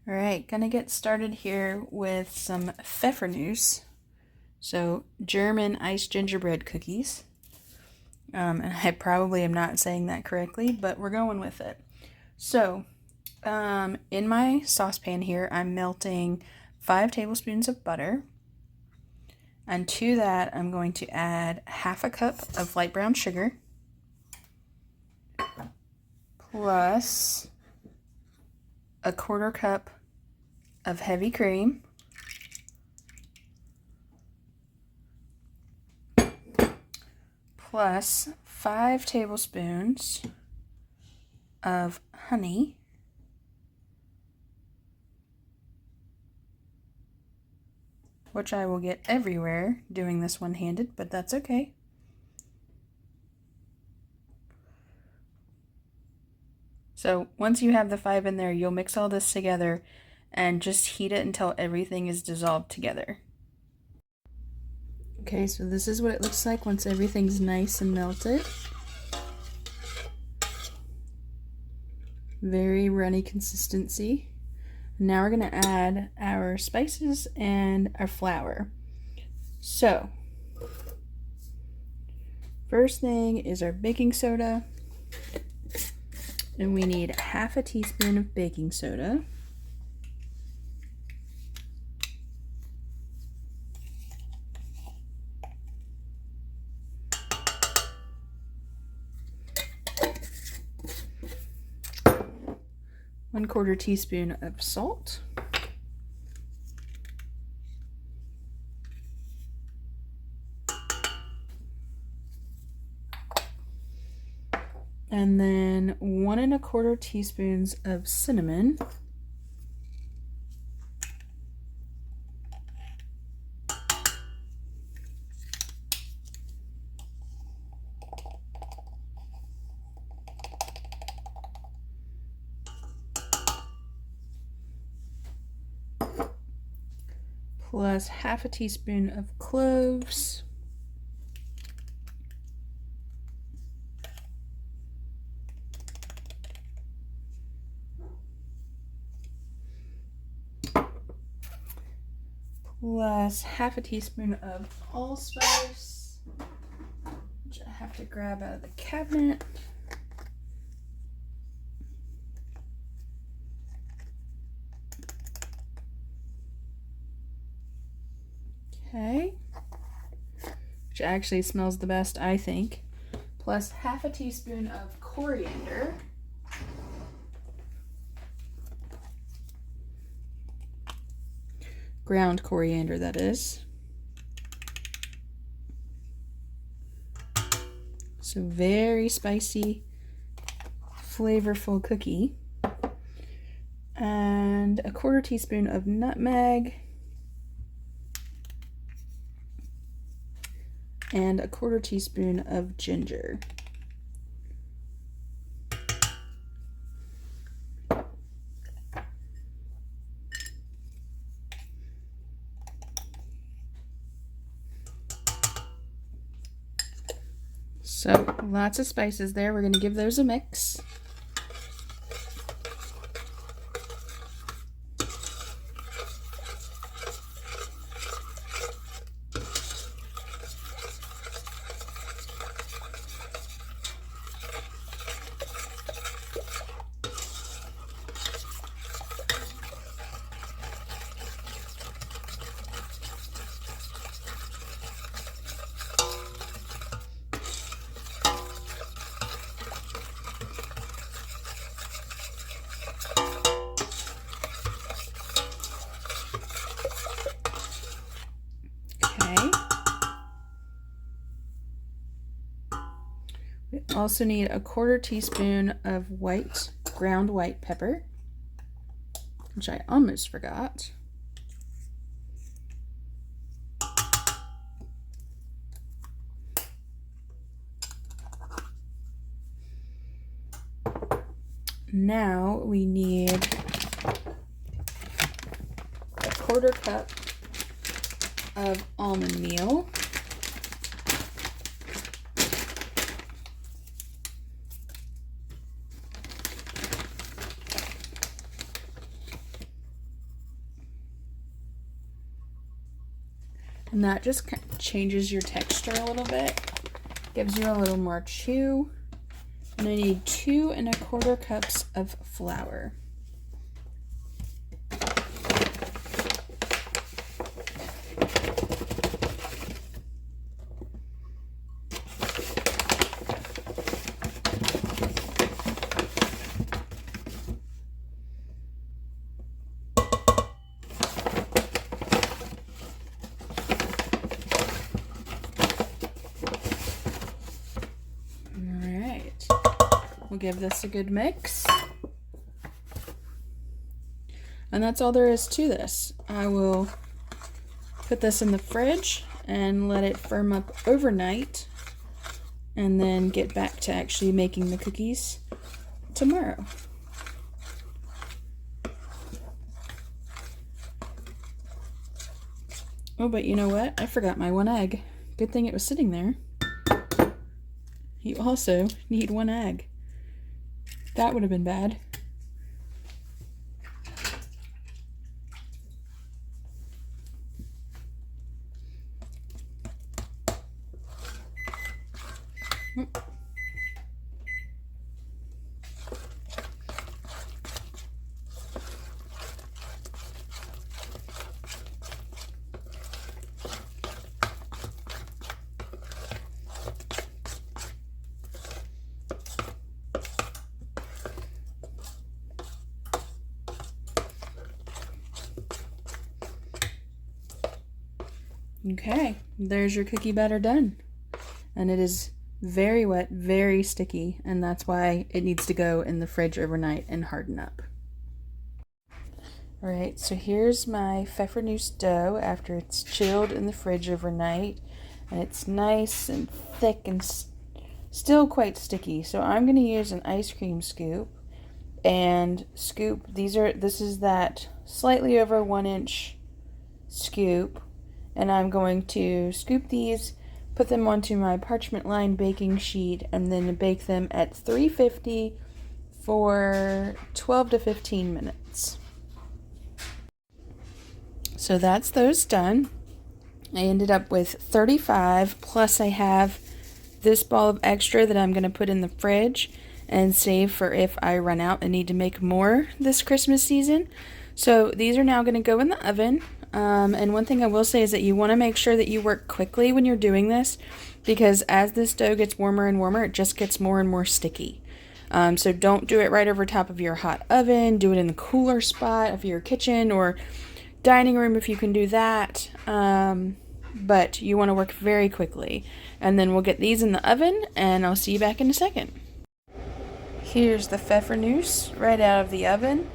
All right, gonna get started here with some Pfeffernüsse, so German iced gingerbread cookies. And I probably am not saying that correctly, but we're going with it. So, in my saucepan here, I'm melting 5 tablespoons of butter. And to that, I'm going to add half a cup of light brown sugar, plus a 1/4 cup of heavy cream, plus 5 tablespoons of honey, which I will get everywhere doing this one-handed, but that's okay. So once you have the 5 in there, you'll mix all this together and just heat it until everything is dissolved together. Okay, so this is what it looks like once everything's nice and melted. Very runny consistency. Now we're going to add our spices and our flour. So, first thing is our baking soda. And we need half a teaspoon of baking soda. One-quarter teaspoon of salt. And then 1 1/4 teaspoons of cinnamon. Plus half a teaspoon of cloves. Plus half a teaspoon of allspice, which I have to grab out of the cabinet. Okay, which actually smells the best, I think. Plus half a teaspoon of coriander. Ground coriander, that is. So very spicy, flavorful cookie. And a 1/4 teaspoon of nutmeg. And a 1/4 teaspoon of ginger. So lots of spices there. We're going to give those a mix. We also need a 1/4 teaspoon of ground white pepper, which I almost forgot. Now we need a 1/4 cup of almond meal. And that just changes your texture a little bit. Gives you a little more chew. And I need 2 1/4 cups of flour. We'll give this a good mix. And that's all there is to this. I will put this in the fridge and let it firm up overnight, and then get back to actually making the cookies tomorrow. Oh, but you know what? I forgot my 1 egg. Good thing it was sitting there. You also need 1 egg. That would have been bad. Okay, there's your cookie batter done. And it is very wet, very sticky, and that's why it needs to go in the fridge overnight and harden up. Alright, so here's my Pfeffernüsse dough after it's chilled in the fridge overnight. And it's nice and thick and still quite sticky. So I'm going to use an ice cream scoop and scoop. This is that slightly over 1-inch scoop. And I'm going to scoop these, put them onto my parchment lined baking sheet, and then bake them at 350 for 12 to 15 minutes. So that's those done. I ended up with 35, plus I have this ball of extra that I'm going to put in the fridge and save for if I run out and need to make more this Christmas season. So these are now going to go in the oven. And one thing I will say is that you want to make sure that you work quickly when you're doing this, because as this dough gets warmer and warmer, it just gets more and more sticky. So don't do it right over top of your hot oven. Do it in the cooler spot of your kitchen or dining room if you can do that. But you want to work very quickly. And then we'll get these in the oven, and I'll see you back in a second. Here's the Pfeffernüsse right out of the oven.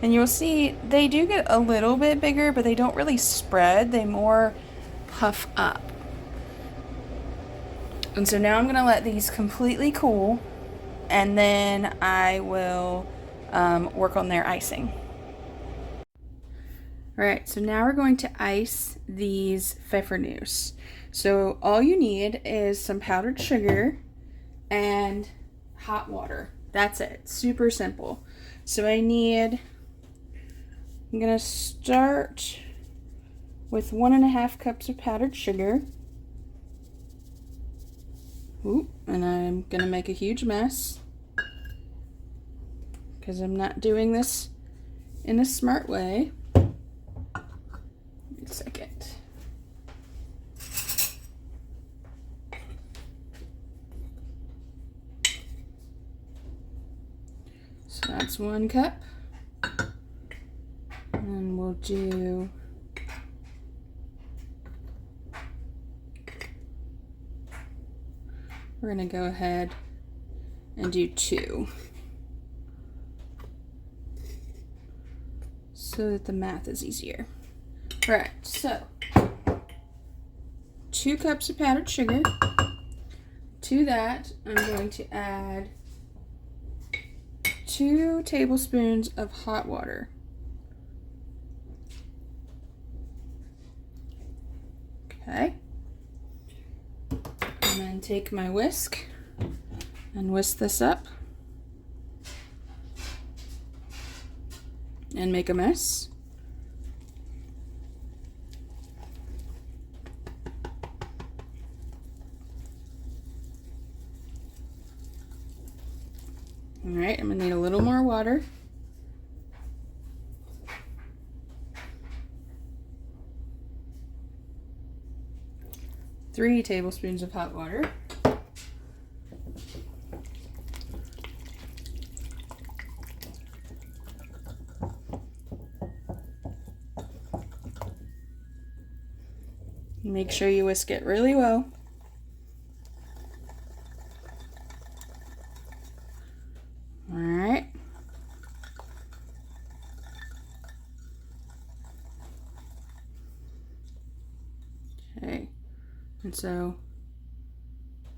And you'll see they do get a little bit bigger, but they don't really spread. They more puff up. And so now I'm going to let these completely cool, and then I will work on their icing. Alright, so now we're going to ice these Pfeffernüsse. So all you need is some powdered sugar and hot water. That's it. Super simple. So I'm going to start with 1.5 cups of powdered sugar. Ooh, and I'm going to make a huge mess because I'm not doing this in a smart way. Wait a second. So that's 1 cup. And we'll do we're going to go ahead and do 2 so that the math is easier. All right, so 2 cups of powdered sugar. To that, I'm going to add 2 tablespoons of hot water. Okay. And then take my whisk and whisk this up and make a mess. Alright, I'm going to need a little more water. Three tablespoons of hot water. Make sure you whisk it really well. Alright. Okay. And so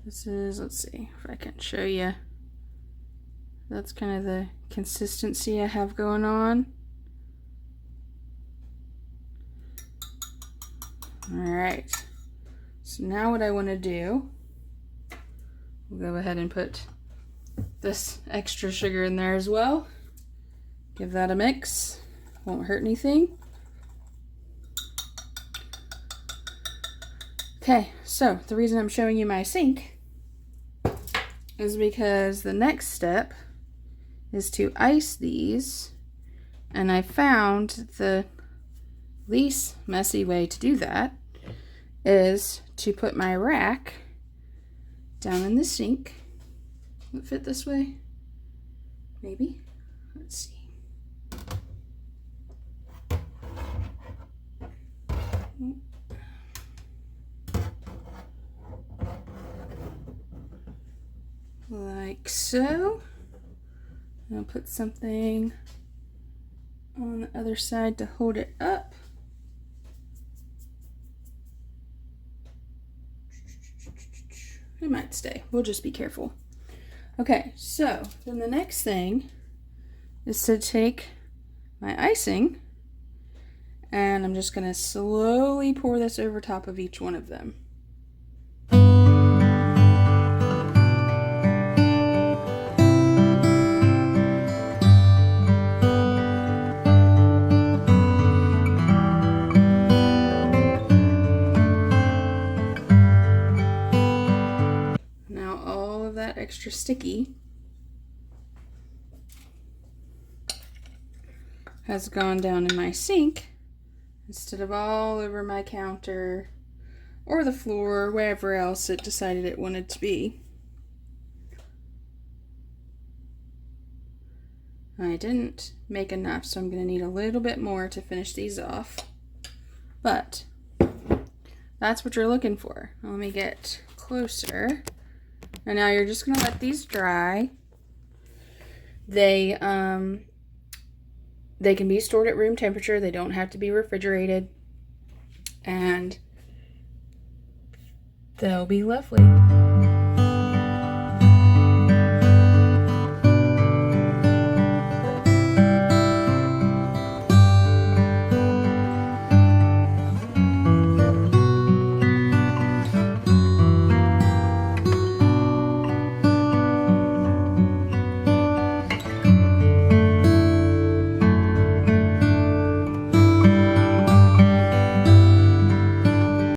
this is, let's see if I can show you. That's kind of the consistency I have going on. Alright, so now what I want to do, we'll go ahead and put this extra sugar in there as well. Give that a mix, won't hurt anything. Okay, so the reason I'm showing you my sink is because the next step is to ice these, and I found the least messy way to do that is to put my rack down in the sink. Will it fit this way? Maybe. Let's see. Like so. I'll put something on the other side to hold it up. It might stay. We'll just be careful. Okay, so then the next thing is to take my icing, and I'm just going to slowly pour this over top of each one of them. Extra sticky has gone down in my sink instead of all over my counter or the floor or wherever else it decided it wanted to be. I didn't make enough, so I'm going to need a little bit more to finish these off, but that's what you're looking for. Let me get closer. And now you're just going to let these dry. They can be stored at room temperature. They don't have to be refrigerated. And they'll be lovely.